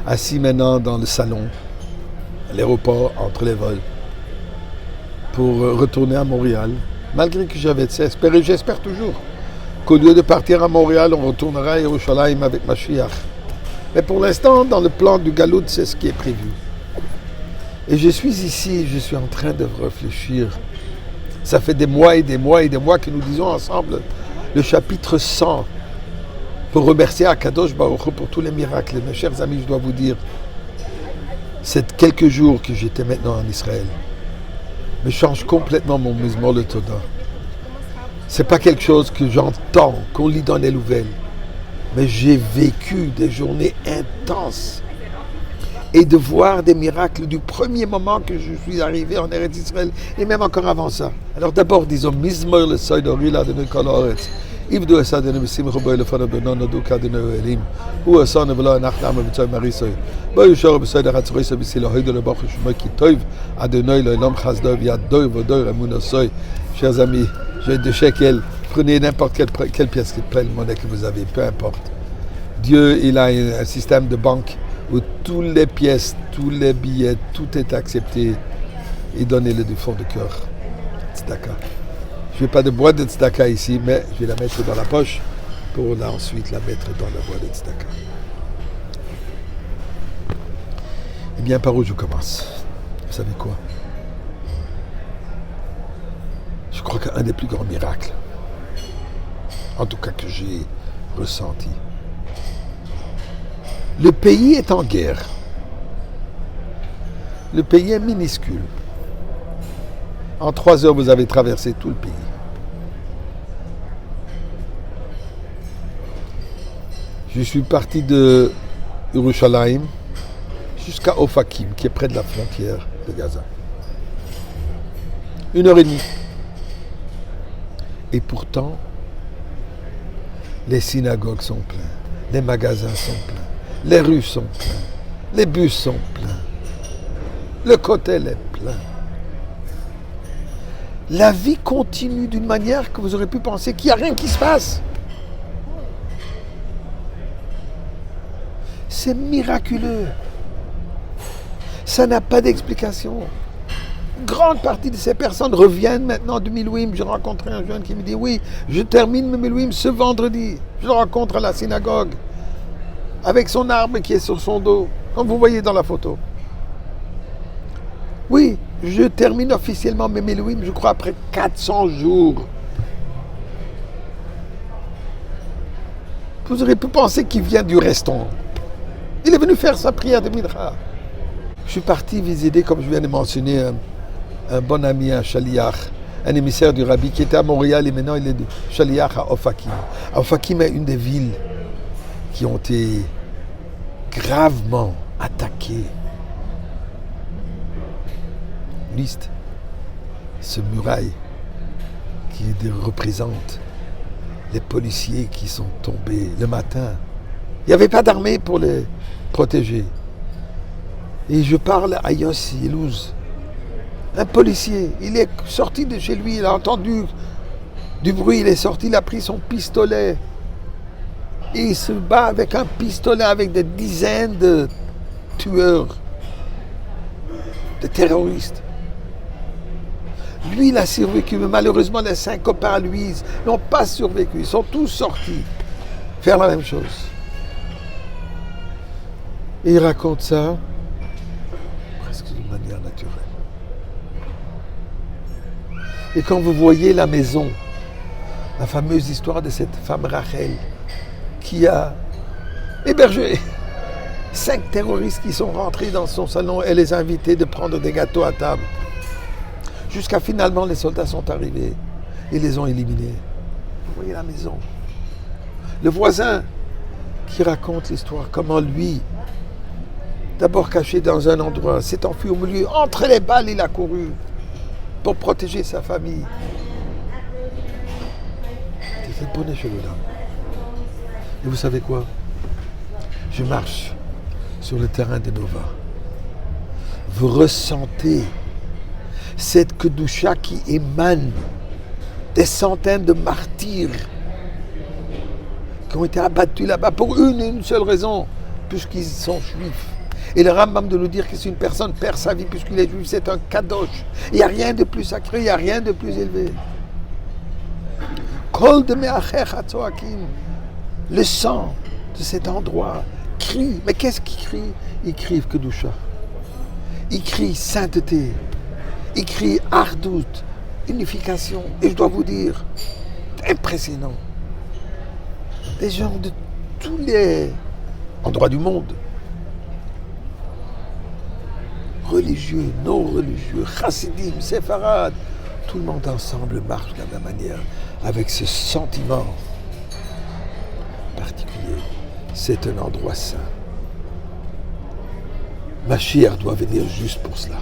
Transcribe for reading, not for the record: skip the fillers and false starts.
assis maintenant dans le salon, à l'aéroport, entre les vols, pour retourner à Montréal, malgré que j'avais espéré, j'espère toujours, qu'au lieu de partir à Montréal, on retournera à Yerushalayim avec Mashiach. Mais pour l'instant, dans le plan du Galout, c'est ce qui est prévu. Et je suis ici, je suis en train de réfléchir. Ça fait des mois et des mois et des mois que nous disons ensemble le chapitre 100 pour remercier Akadosh Baruch Hu pour tous les miracles. Mes chers amis, je dois vous dire, c'est quelques jours que j'étais maintenant en Israël. Me change complètement mon Mizmor le Toda. C'est pas quelque chose que j'entends, qu'on lit dans les nouvelles. Mais j'ai vécu des journées intenses. Et de voir des miracles du premier moment que je suis arrivé en Eretz Israël, et même encore avant ça. Alors d'abord, disons, Mizmor le Soidori la de Kol Haaretz. Ivdu esa de Nebesim Choboy le Fana Benon Nadu Kadene Elim. Ou esa Nevela Nachnam Avitzoy Marisoy. Bo Yishor Besoy Deratzoy Sebisi Lohid le Baruch Shmoy Ki Toiv Adonai L'Olam Chazdov Yadoy Vodoy Ramunosoy. Chers amis, j'ai 2 shekels. Prenez n'importe quelle pièce de monnaie que vous avez, peu importe. Dieu, il a un système de banque où toutes les pièces, tous les billets, tout est accepté et donnez-le du fond de cœur. Tzedaka. Je n'ai pas de boîte de tzedaka ici, mais je vais la mettre dans la poche pour ensuite la mettre dans la boîte de tzedaka. Eh bien, par où je commence? Vous savez quoi? Je crois qu'un des plus grands miracles, en tout cas que j'ai ressenti, le pays est en guerre. Le pays est minuscule. En 3 heures, vous avez traversé tout le pays. Je suis parti de Yerushalayim jusqu'à Ofakim, qui est près de la frontière de Gaza. 1h30. Et pourtant, les synagogues sont pleines, les magasins sont pleins. Les rues sont pleines, les bus sont pleins, le cotel est plein. La vie continue d'une manière que vous aurez pu penser qu'il n'y a rien qui se passe. C'est miraculeux. Ça n'a pas d'explication. Une grande partie de ces personnes reviennent maintenant du Milouim. J'ai rencontré un jeune qui me dit, oui, je termine mes Milouim ce vendredi. Je le rencontre à la synagogue, avec son arme qui est sur son dos, comme vous voyez dans la photo. Oui, je termine officiellement mes Milouim, je crois, après 400 jours. Vous aurez pu penser qu'il vient du restaurant. Il est venu faire sa prière de Mincha. Je suis parti visiter, comme je viens de mentionner, un bon ami, un Shaliach, un émissaire du Rabbi qui était à Montréal et maintenant il est de Shaliach à Ofakim. Ofakim est une des villes qui ont été gravement attaquées. Liste, ce muraille qui représente les policiers qui sont tombés le matin. Il n'y avait pas d'armée pour les protéger. Et je parle à Yossi Elouz, un policier. Il est sorti de chez lui, il a entendu du bruit, il est sorti, il a pris son pistolet. Et il se bat avec un pistolet avec des dizaines de tueurs, de terroristes. Lui, il a survécu, mais malheureusement, les 5 copains à lui n'ont pas survécu. Ils sont tous sortis faire la même chose. Et il raconte ça presque d'une manière naturelle. Et quand vous voyez la maison, la fameuse histoire de cette femme Rachel, qui a hébergé 5 terroristes qui sont rentrés dans son salon et les a invités de prendre des gâteaux à table. Jusqu'à finalement, les soldats sont arrivés et les ont éliminés. Vous voyez la maison. Le voisin qui raconte l'histoire, comment lui, d'abord caché dans un endroit, s'est enfui au milieu, entre les balles, il a couru pour protéger sa famille. C'est bonnet chez là. Et vous savez quoi? Je marche sur le terrain de Nova. Vous ressentez cette kedusha qui émane des centaines de martyrs qui ont été abattus là-bas pour une seule raison, puisqu'ils sont juifs. Et le Rambam de nous dire que si une personne perd sa vie puisqu'il est juif, c'est un kadosh. Il n'y a rien de plus sacré, il n'y a rien de plus élevé. Kol de me'acher hatzoakim. Le sang de cet endroit crie. Mais qu'est-ce qu'il crie? Il crie Kedusha. Il crie sainteté. Il crie ardout, unification. Et je dois vous dire, impressionnant. Des gens de tous les endroits du monde, religieux, non religieux, chassidim, séfarades, tout le monde ensemble marche de la même manière, avec ce sentiment particulier. C'est un endroit saint. Mashiach doit venir juste pour cela.